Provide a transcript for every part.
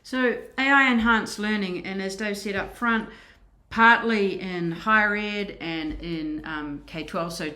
So AI enhanced learning, and as Dave said up front, partly in higher ed and in K-12, so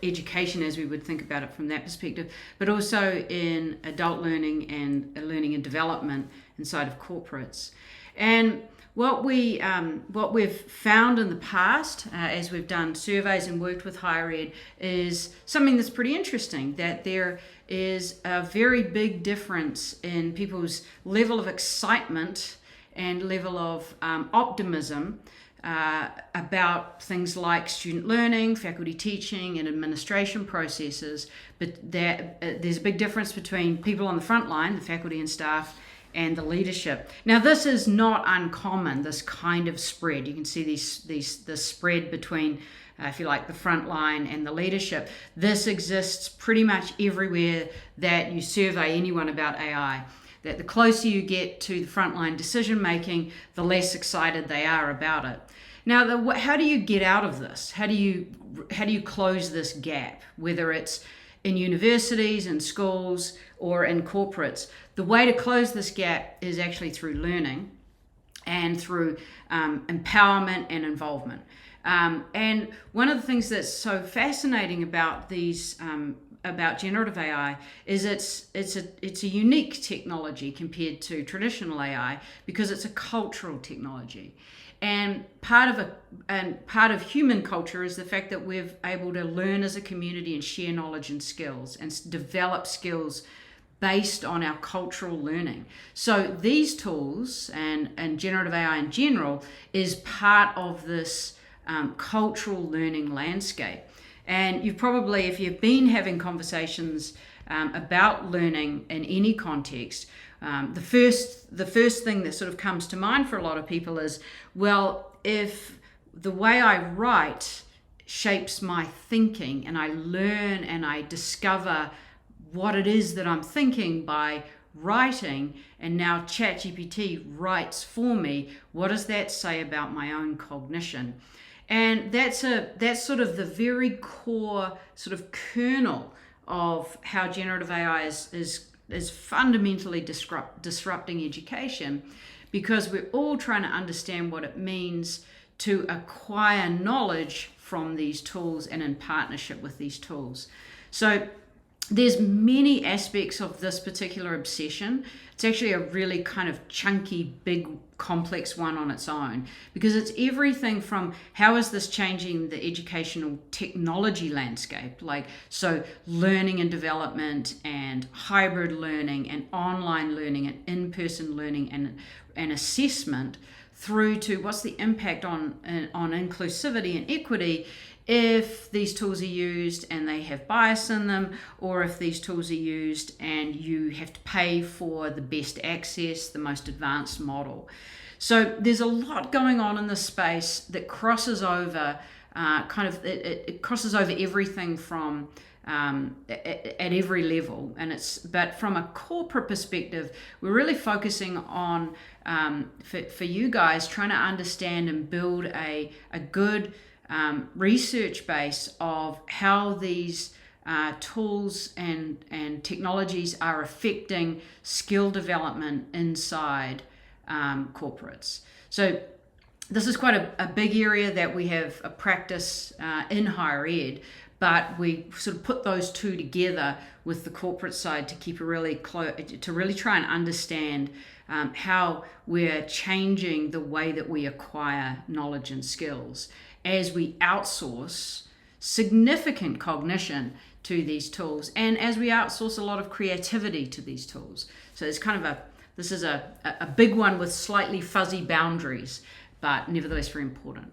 education as we would think about it from that perspective, but also in adult learning and learning and development inside of corporates. And what we've found in the past, as we've done surveys and worked with higher ed, is something that's pretty interesting, that there is a very big difference in people's level of excitement and level of optimism about things like student learning, faculty teaching, and administration processes. But there's a big difference between people on the front line, the faculty and staff, and the leadership. Now, this is not uncommon, this kind of spread. You can see this spread between, if you like, the front line and the leadership. This exists pretty much everywhere that you survey anyone about AI. That the closer you get to the frontline decision making, the less excited they are about it. Now, how do you get out of this? How do you close this gap? Whether it's in universities, in schools, or in corporates, the way to close this gap is actually through learning and through empowerment and involvement. And one of the things that's so fascinating about these about generative AI is it's a unique technology compared to traditional AI because it's a cultural technology. And part of human culture is the fact that we're able to learn as a community and share knowledge and skills and develop skills based on our cultural learning. So these tools and generative AI in general is part of this cultural learning landscape. And you've probably, if you've been having conversations about learning in any context, the first thing that sort of comes to mind for a lot of people is, well, if the way I write shapes my thinking and I learn and I discover what it is that I'm thinking by writing, and now ChatGPT writes for me, what does that say about my own cognition? And that's sort of the very core sort of kernel of how generative AI is fundamentally disrupting education, because we're all trying to understand what it means to acquire knowledge from these tools and in partnership with these tools. So there's many aspects of this particular obsession. It's actually a really kind of chunky, big, complex one on its own, because it's everything from how is this changing the educational technology landscape, like so learning and development and hybrid learning and online learning and in-person learning and assessment, through to what's the impact on inclusivity and equity if these tools are used and they have bias in them, or if these tools are used and you have to pay for the best access, the most advanced model. So there's a lot going on in this space that crosses over it crosses over everything from at every level, but from a corporate perspective, we're really focusing on for you guys trying to understand and build a good research base of how these tools and technologies are affecting skill development inside corporates. So this is quite a big area that we have a practice in higher ed, but we sort of put those two together with the corporate side to keep a really to really try and understand how we're changing the way that we acquire knowledge and skills as we outsource significant cognition to these tools, and as we outsource a lot of creativity to these tools. So it's kind of this is a big one with slightly fuzzy boundaries, but nevertheless very important.